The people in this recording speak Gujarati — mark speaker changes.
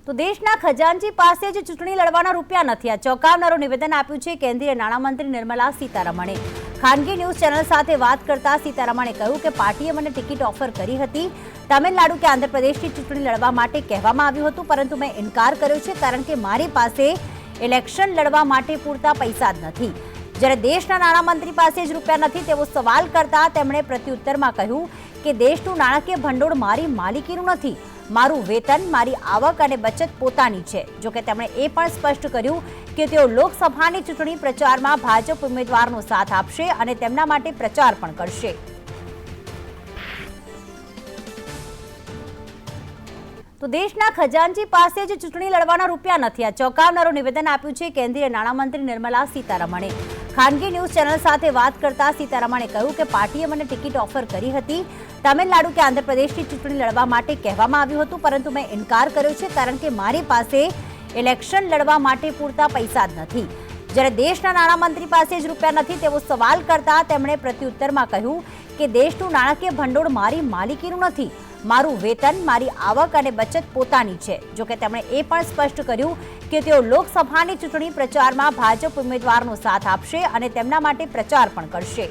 Speaker 1: તો દેશના ખજાનચી પાસે જ ચૂંટણી લડવાના રૂપિયા નથી, આ ચોંકાવનારું નિવેદન આપ્યું છે કેન્દ્રીય નાણામંત્રી નિર્મલા સીતારમણે। ખાનગી ન્યૂઝ ચેનલ સાથે વાત કરતા સીતારમણે કહ્યું કે પાર્ટીએ મને ટિકિટ ઓફર કરી હતી। તમિલનાડુ કે આંધ્રપ્રદેશથી ચૂંટણી લડવા માટે કહેવામાં આવ્યું હતું, પરંતુ મેં ઇનકાર કર્યો છે કારણ કે મારી પાસે ઇલેક્શન લડવા માટે પૂરતા પૈસા જ નથી। જ્યારે દેશના નાણામંત્રી પાસે જ રૂપિયા નથી તેવો સવાલ કરતા તેમણે પ્રત્યુત્તરમાં કહ્યું કે દેશનું નાણાકીય ભંડોળ મારી માલિકીનું નથી, મારું વેતન, મારી આવક અને બચત પોતાની છે। જો કે તેમણે એ પણ સ્પષ્ટ કર્યું કે તેઓ લોકસભાની ચૂંટણી પ્રચારમાં ભાજપ ઉમેદવારનો સાથ આપશે અને તેમના માટે પ્રચાર પણ કરશે। તો દેશના ખજાનચી પાસે જ ચૂંટણી લડવાના રૂપિયા નથી, આ ચોંકાવનારું નિવેદન આપ્યું છે કેન્દ્રીય નાણામંત્રી નિર્મલા સીતારમણે। ખાનગી ન્યૂઝ ચેનલ સાથે વાત કરતા સીતારમણે કહ્યું કે પાર્ટીએ મને ટિકિટ ઓફર કરી હતી। તમિલનાડુ કે આંધ્રપ્રદેશથી ચૂંટણી લડવા માટે કહેવામાં આવ્યું હતું, પરંતુ મેં ઇનકાર કર્યો છે કારણ કે મારી પાસે ઇલેક્શન લડવા માટે પૂરતા પૈસા જ નથી। જ્યારે દેશના નાણામંત્રી પાસે જ રૂપિયા નથી તેવો સવાલ કરતા તેમણે પ્રત્યુત્તરમાં કહ્યું કે દેશનું નાણાકીય ભંડોળ મારી માલિકીનું નથી, મારું વેતન, મારી આવક અને બચત પોતાની છે। જો કે તેમણે એ પણ સ્પષ્ટ કર્યું કે તેઓ લોકસભાની ચૂંટણી પ્રચારમાં ભાજપ ઉમેદવારનો સાથ આપશે અને તેમના માટે પ્રચાર પણ કરશે।